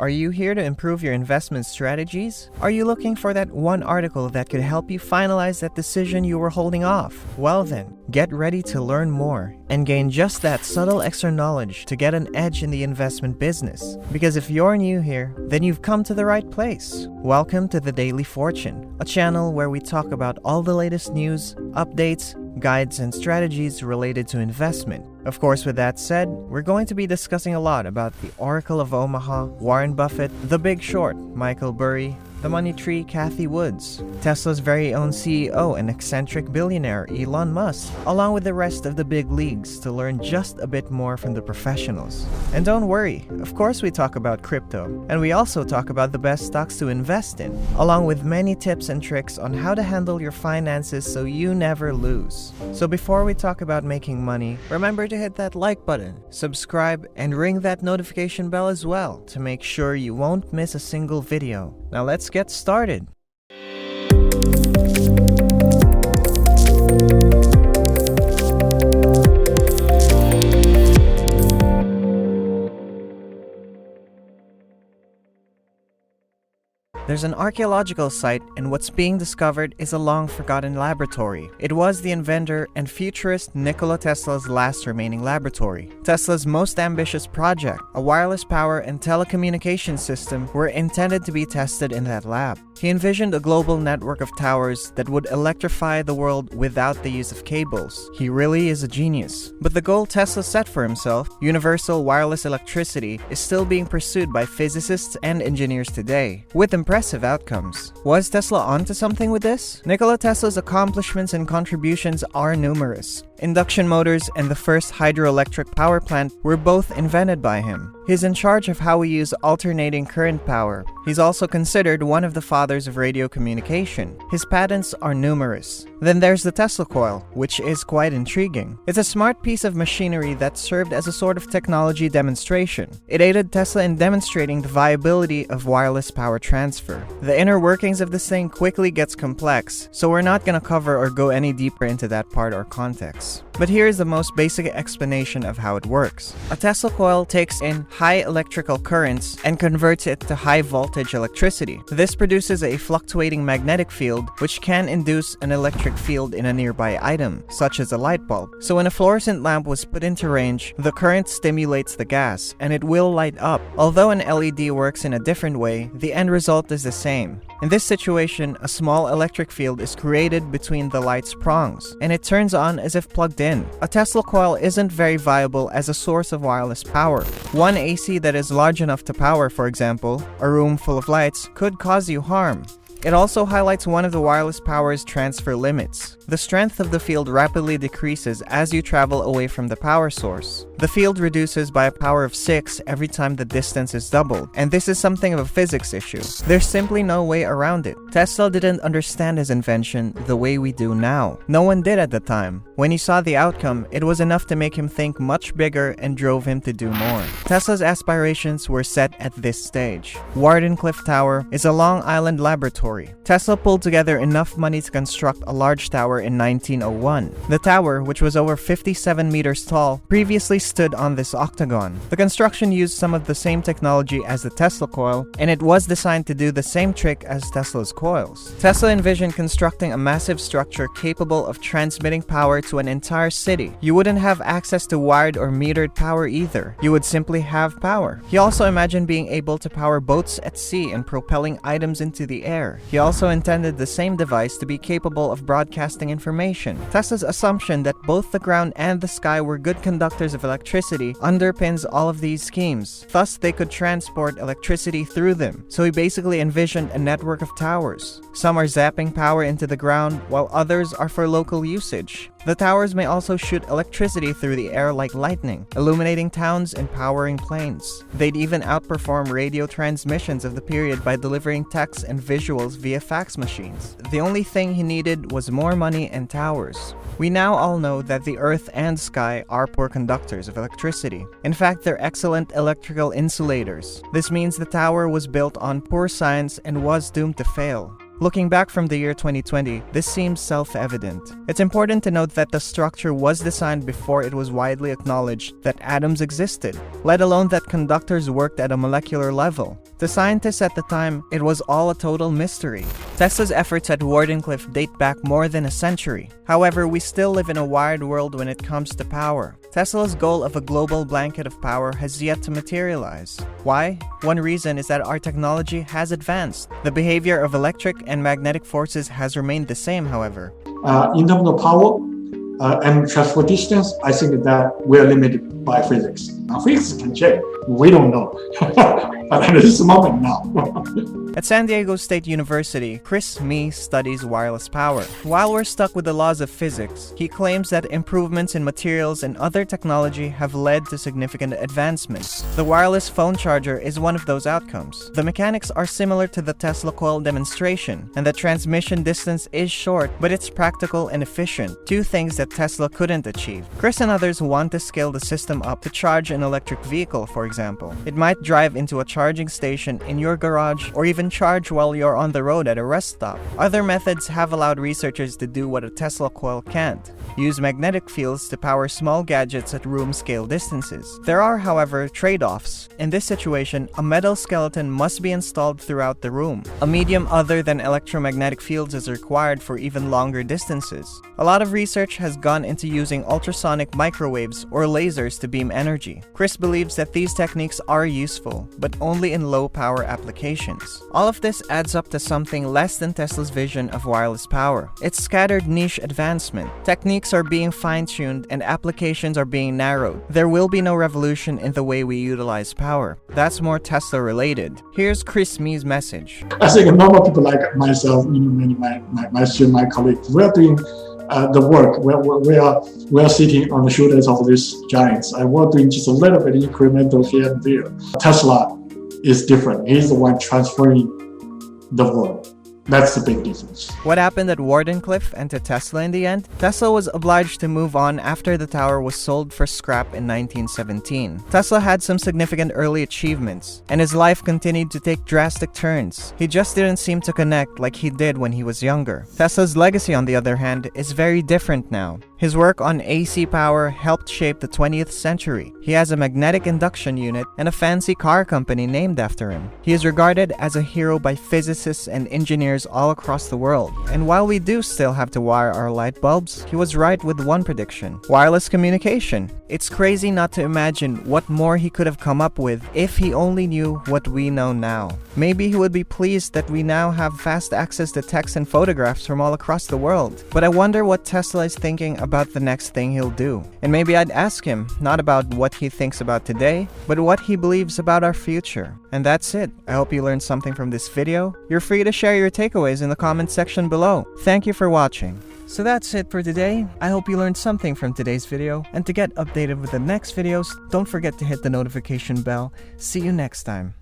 Are you here to improve your investment strategies? Are you looking for that one article that could help you finalize that decision you were holding off? Well then, get ready to learn more and gain just that subtle extra knowledge to get an edge in the investment business. Because if you're new here, then you've come to the right place. Welcome to The Daily Fortune, a channel where we talk about all the latest news, updates, guides, and strategies related to investment. Of course, with that said, we're going to be discussing a lot about the Oracle of Omaha, Warren Buffett, The Big Short, Michael Burry, the money tree Cathie Woods, Tesla's very own CEO and eccentric billionaire Elon Musk, along with the rest of the big leagues to learn just a bit more from the professionals. And don't worry, of course we talk about crypto, and we also talk about the best stocks to invest in, along with many tips and tricks on how to handle your finances so you never lose. So before we talk about making money, remember to hit that like button, subscribe, and ring that notification bell as well to make sure you won't miss a single video. Now let's get started. There's an archaeological site, and what's being discovered is a long-forgotten laboratory. It was the inventor and futurist Nikola Tesla's last remaining laboratory. Tesla's most ambitious project, a wireless power and telecommunication system, were intended to be tested in that lab. He envisioned a global network of towers that would electrify the world without the use of cables. He really is a genius. But the goal Tesla set for himself, universal wireless electricity, is still being pursued by physicists and engineers today, with impressive outcomes. Was Tesla onto something with this? Nikola Tesla's accomplishments and contributions are numerous. Induction motors and the first hydroelectric power plant were both invented by him. He's in charge of how we use alternating current power. He's also considered one of the fathers of radio communication. His patents are numerous. Then there's the Tesla coil, which is quite intriguing. It's a smart piece of machinery that served as a sort of technology demonstration. It aided Tesla in demonstrating the viability of wireless power transfer. The inner workings of this thing quickly gets complex, so we're not gonna cover or go any deeper into that part or context. But here is the most basic explanation of how it works. A Tesla coil takes in high electrical currents and converts it to high voltage electricity. This produces a fluctuating magnetic field which can induce an electric field in a nearby item, such as a light bulb. So when a fluorescent lamp was put into range, the current stimulates the gas, and it will light up. Although an LED works in a different way, the end result is the same. In this situation, a small electric field is created between the light's prongs, and it turns on as if plugged in. A Tesla coil isn't very viable as a source of wireless power. One AC that is large enough to power, for example, a room full of lights, could cause you harm. It also highlights one of the wireless power's transfer limits. The strength of the field rapidly decreases as you travel away from the power source. The field reduces by a power of 6 every time the distance is doubled, and this is something of a physics issue. There's simply no way around it. Tesla didn't understand his invention the way we do now. No one did at the time. When he saw the outcome, it was enough to make him think much bigger and drove him to do more. Tesla's aspirations were set at this stage. Wardenclyffe Tower is a Long Island laboratory. Tesla pulled together enough money to construct a large tower in 1901. The tower, which was over 57 meters tall, previously stood on this octagon. The construction used some of the same technology as the Tesla coil, and it was designed to do the same trick as Tesla's coils. Tesla envisioned constructing a massive structure capable of transmitting power to an entire city. You wouldn't have access to wired or metered power either. You would simply have power. He also imagined being able to power boats at sea and propelling items into the air. He also intended the same device to be capable of broadcasting information. Tesla's assumption that both the ground and the sky were good conductors of electricity underpins all of these schemes. Thus, they could transport electricity through them. So he basically envisioned a network of towers. Some are zapping power into the ground, while others are for local usage. The towers may also shoot electricity through the air like lightning, illuminating towns and powering planes. They'd even outperform radio transmissions of the period by delivering text and visuals via fax machines. The only thing he needed was more money and towers. We now all know that the earth and sky are poor conductors of electricity. In fact, they're excellent electrical insulators. This means the tower was built on poor science and was doomed to fail. Looking back from the year 2020, this seems self-evident. It's important to note that the structure was designed before it was widely acknowledged that atoms existed, let alone that conductors worked at a molecular level. To scientists at the time, it was all a total mystery. Tesla's efforts at Wardenclyffe date back more than a century. However, we still live in a wired world when it comes to power. Tesla's goal of a global blanket of power has yet to materialize. Why? One reason is that our technology has advanced. The behavior of electric and magnetic forces has remained the same, however. In terms of power and transport distance, I think that we're limited by physics. Now, physics can change. We don't know. But at this moment now. At San Diego State University, Chris Mee studies wireless power. While we're stuck with the laws of physics, he claims that improvements in materials and other technology have led to significant advancements. The wireless phone charger is one of those outcomes. The mechanics are similar to the Tesla coil demonstration, and the transmission distance is short, but it's practical and efficient, two things that Tesla couldn't achieve. Chris and others want to scale the system up to charge an electric vehicle, for example. It might drive into a charging station in your garage or even charge while you're on the road at a rest stop. Other methods have allowed researchers to do what a Tesla coil can't: use magnetic fields to power small gadgets at room-scale distances. There are, however, trade-offs. In this situation, a metal skeleton must be installed throughout the room. A medium other than electromagnetic fields is required for even longer distances. A lot of research has gone into using ultrasonic microwaves or lasers to beam energy. Chris believes that these techniques are useful, but only in low-power applications. All of this adds up to something less than Tesla's vision of wireless power. It's scattered niche advancement. Techniques are being fine-tuned and applications are being narrowed. There will be no revolution in the way we utilize power. That's more Tesla-related. Here's Chris Mee's message. I think normal people like myself, my student, my colleagues, we're doing the work. We are sitting on the shoulders of these giants, and we're doing just a little bit incremental here and there. Tesla is different. He's the one transferring the world. That's the big difference. What happened at Wardenclyffe and to Tesla in the end? Tesla was obliged to move on after the tower was sold for scrap in 1917. Tesla had some significant early achievements, and his life continued to take drastic turns. He just didn't seem to connect like he did when he was younger. Tesla's legacy, on the other hand, is very different now. His work on AC power helped shape the 20th century. He has a magnetic induction unit and a fancy car company named after him. He is regarded as a hero by physicists and engineers all across the world. And while we do still have to wire our light bulbs, he was right with one prediction: wireless communication. It's crazy not to imagine what more he could have come up with if he only knew what we know now. Maybe he would be pleased that we now have fast access to text and photographs from all across the world. But I wonder what Tesla is thinking about the next thing he'll do. And maybe I'd ask him, not about what he thinks about today, but what he believes about our future. And that's it. I hope you learned something from this video. You're free to share your takeaways in the comment section below. Thank you for watching. So that's it for today. I hope you learned something from today's video, and to get updated with the next videos, don't forget to hit the notification bell. See you next time.